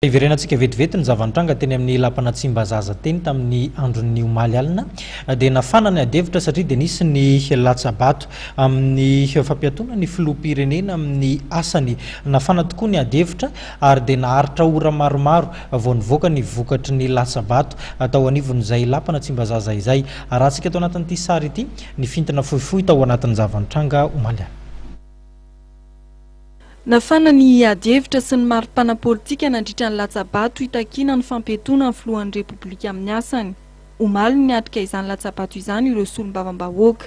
Iverenantsika vetivety ny zavantranga teny amin'ny lampanatsimba zaza teny tamin'ny andron'ny omaly alina dia nafana ny adevitra satria dia nisy ny latsabato amin'ny fampiatona ny filoham-pirenena amin'ny asany nafana tokoa ny adevitra ary dia naharitra ora maromaro vao nivoaka ny vokatry ny latsabato tao anivon'izay lampanatsimba zaza izay. Arahantsika tao anatin'ity sary ity ny fintana fohifohy tao anatin'ny zavantranga omaly alina. Nafana ny adevitra sy ny mari-pana politika nandritra ny latsabato hitakina ny fampetona ny filohan'ny repoblika amin'ny asany. Omaly ny atrika izany latsabato izany ireo solombavam-bahoaka.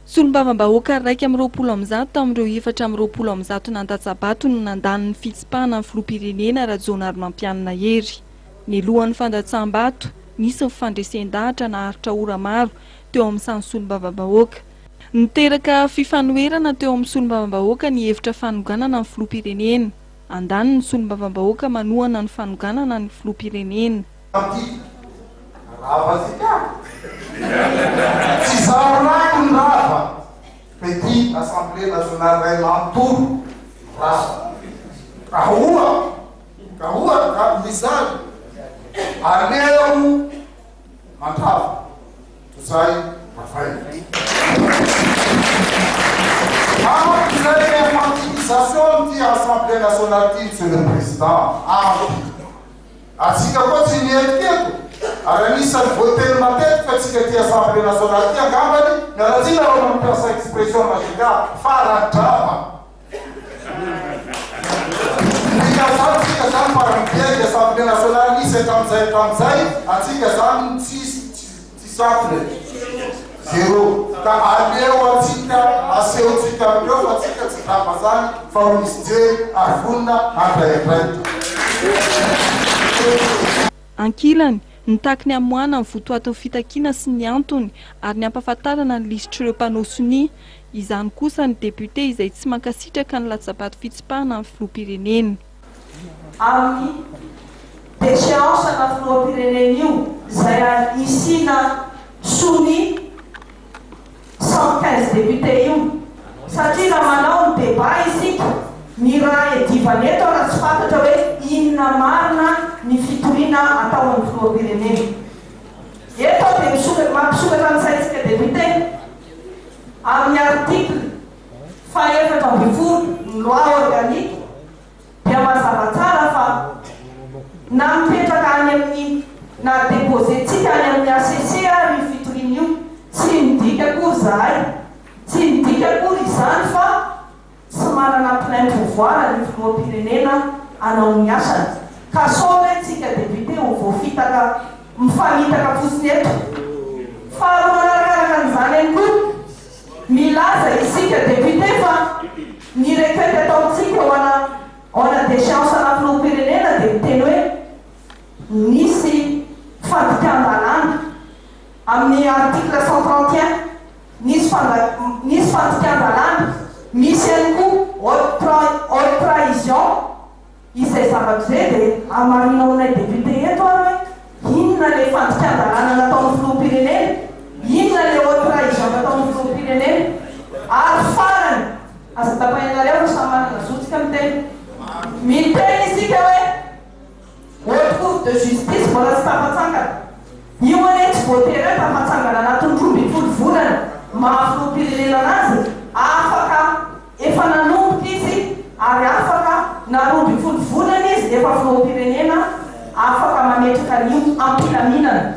Solombavam-bahoaka raika amin'ny 20 tamin'ireo 4 nandatsabato no nandaniny fitsipahana ny filoham-pirenena Rajonar Mampianina Hery. Ny lohan'ny fandatsam-bato nisy ny fandresen-dahatra naharitra ora maro teo amin'ny sany solombavam-bahoaka. Niteraka fifanoherana teo amin'ny solombavam-bahoaka ny hevitra fanoganana ny filoham-pirenena. Andaniny ny solombavam-bahoaka manohana ny fanoganana ny filoham-pirenena. Petit Assemblée nationale l'entour. Kahua mizali. Aleu mantav. Tuzai mafai. Vous avez l'infantilisation de l'Assemblée nationale, monsieur le président. Ainsi que continuer Aranisa voter ma tête, fait ce que l'Assemblée nationale a gagné, mais la dit on peut sa expression magique, faire un drame. L'Assemblée nationale, c'est comme ça, ainsi que ça, 6 0. Quand aller au Tika, à Ceutica, au Tika, c'est la Mazan, Faumiste, à Funda, à Pérez. Ankilany nitakiny amoana ny votoatin'ny fitakina sy ny antony ary ny ampahafantarana ny lisitra ireo mpanao sonia. Izany kosa ny député izay tsy mankasitraka ny latsabato fitsipahana amin'ny filoham-pirenena. Amin'ny déchéance na filoham-pirenena io izay isina sonia 115 député io satria raha manao ny débat isika ny raha edivana eto raha tsy fantatra hoe inona marina ny fitoriana atao amin'ny filoham-pirenena. Eto dia mampisokatra amin'izay député amin'ny article 4 ny loi organique dia mazava tsara fa na mipetraka any amin'ny na déposentsika any amin'ny ACC ny fitoriana io tsy midika akory zahay, tsy midika akory izany fa tsy manana plein pouvoir ny filoham-pirenena anao ny asany. Ka sao tsika député ho voafitaka mifanitaka fotsiny eto. Fa manaraka an'izany ihany koa milaza isika député fa ny requête ataontsika ho ana déchéance ana filoham-pirenena dia miteny hoe nisy fandikan-dalàna amin'ny article 131 nisy fandikan-dalàna misy ihany koa haute trahison. Izay zavatra izay dia amarinao anay député eto ary hoe inona ilay fandikan-dalàna nataon'ny filoham-pirenena, inona ilay haute trahison nataon'ny filoham-pirenena. Ary farany aza tapahinareo samy manana zotsika miteny isika hoe haute cour de justice mbola tsy tafatsangana. Io anie tsy voatery hoe tafatsangana anatin'ny 12 volana maha-filoham-pirenena anazy, afaka efa nanomboka izy ary afaka na 12 volana izy efa filoham-pirenena afaka mametraka an'io ampilaminana.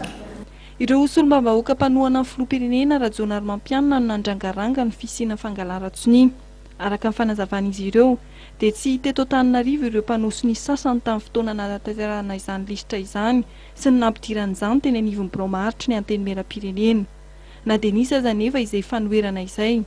Ireo solombavam-bahoaka mpanohana ny filoham-pirenena Rajonar Mampianina no nandrangaranga ny fisiana fangalara-tsonia. Araka ny fanazavan'izy ireo dia tsy teto Antananarivo ireo mpanao sonia sasany tamin'ny fotoana nanatanterahana izany lisitra izany sy ny nampidiran'izany teny anivon'ny Bromaharitra ny anteny meram-pirenena. Na dia nisy aza nefa izay fanoherana izay.